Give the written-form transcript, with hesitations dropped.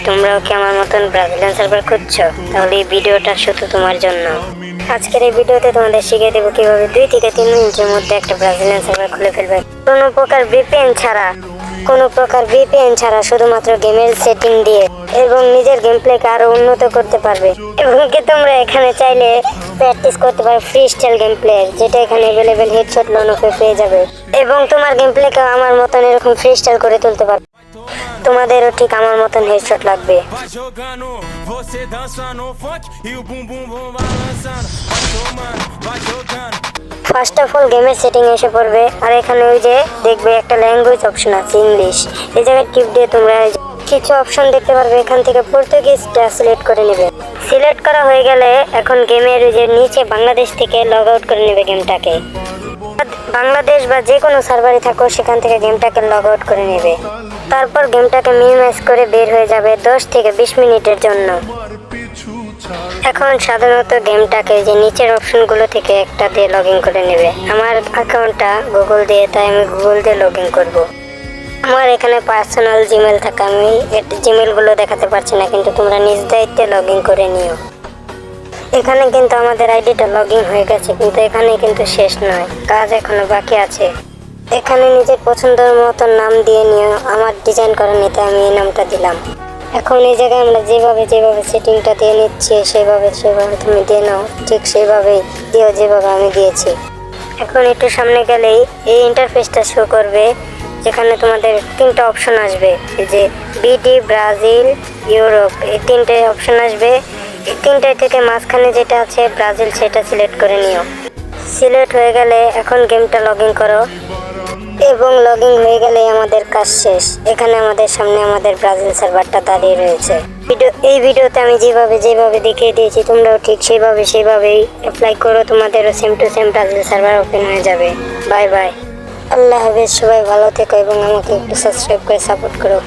তোমরাও কি আমার মতন ব্রাজিলিয়ান সার্ভার খুঁজছো? তাহলে এই ভিডিওটা শুধু তোমার জন্য। আজকের এই ভিডিওতে তোমাদের শিখিয়ে দেবো কিভাবে 2 থেকে 3 মিনিটের মধ্যে একটা ব্রাজিলিয়ান সার্ভার খুলে ফেলবে কোনো প্রকার ভিপিএন ছাড়া শুধুমাত্র গেমের সেটিং দিয়ে এবং নিজের গেম প্লেকে আরো উন্নত করতে পারবে। এবং কি তোমরা এখানে চাইলে প্র্যাকটিস করতে পারো ফ্রি স্টাইল গেম প্লে, যেটা এখানে অ্যাভেলেবেল হেডশট লনফে পেয়ে যাবে। এবং তোমার গেম প্লেকে আমার মতন এরকম ফ্রি স্টাইল করে তুলতে পারবে। তোমাদেরও ঠিক আমার মতন হেডশট লাগবে। ফার্স্ট অফ অল গেমের সেটিং এসে পড়বে, আর এখানে ওই যে দেখবে একটা ল্যাঙ্গুয়েজ অপশন আছে ইংলিশ। এই জায়গায় টিপ দিয়ে তোমরা কিছু অপশন দেখতে পারবে, এখান থেকে পর্তুগিজটা সিলেক্ট করে নেবে। সিলেক্ট করা হয়ে গেলে এখন গেমের যে নিচে বাংলাদেশ থেকে লগ আউট করে নেবে গেমটাকে। বাংলাদেশ বা যে কোনো সার্ভারে থাকো সেখান থেকে গেমটাকে লগ আউট করে নেবে। তারপর গেমটাকে মিনিমাইজ করে বের হয়ে যাবে 10 থেকে 20 মিনিটের জন্য। এখন সাধারণত গেমটাকে যে নিচের অপশনগুলো থেকে একটা দিয়ে লগ ইন করে নেবে। আমার অ্যাকাউন্টটা গুগল দিয়ে, তাই আমি গুগল দিয়ে লগ ইন করবো। আমার এখানে পার্সোনাল জিমেল থাকে, আমি জিমেলগুলো দেখাতে পারছি না, কিন্তু তোমরা নিজ দায়িত্বে লগ ইন করে নিও। এখানে কিন্তু আমাদের আইডিটা লগ ইন হয়ে গেছে, কিন্তু এখানে কিন্তু শেষ নয়, কাজ এখনো বাকি আছে। এখানে নিজের পছন্দের মতো নাম দিয়ে নিও। আমার ডিজাইন করা নিতে আমি এই নামটা দিলাম। এখন এই জায়গায় আমরা যেভাবে সেটিংটা দিয়ে নিচ্ছি সেভাবে তুমি দিয়ে নাও, ঠিক সেইভাবেই দিও যেভাবে আমি দিয়েছি। এখন একটু সামনে গেলেই এই ইন্টারফেসটা শো করবে, যেখানে তোমাদের 3টা অপশন আসবে। এই যে বিডি, ব্রাজিল, ইউরোপ, এই 3টে অপশন আসবে। এই 3টায় থেকে মাঝখানে যেটা আছে ব্রাজিল, সেটা সিলেক্ট করে নিও। সিলেক্ট হয়ে গেলে এখন গেমটা লগ ইন করো, এবং লগ ইন হয়ে গেলে আমাদের কাজ শেষ। এখানে আমাদের সামনে আমাদের ব্রাজিল সার্ভারটা দাঁড়িয়ে রয়েছে। এই ভিডিওতে আমি যেভাবে দেখিয়ে দিয়েছি তোমরাও ঠিক সেইভাবেই অ্যাপ্লাই করো, তোমাদেরও same to same Brazil server open হয়ে যাবে। বাই বাই, আল্লাহ হাফেজ। সবাই ভালো থেকো এবং আমাকে একটু সাবস্ক্রাইব করে সাপোর্ট করো।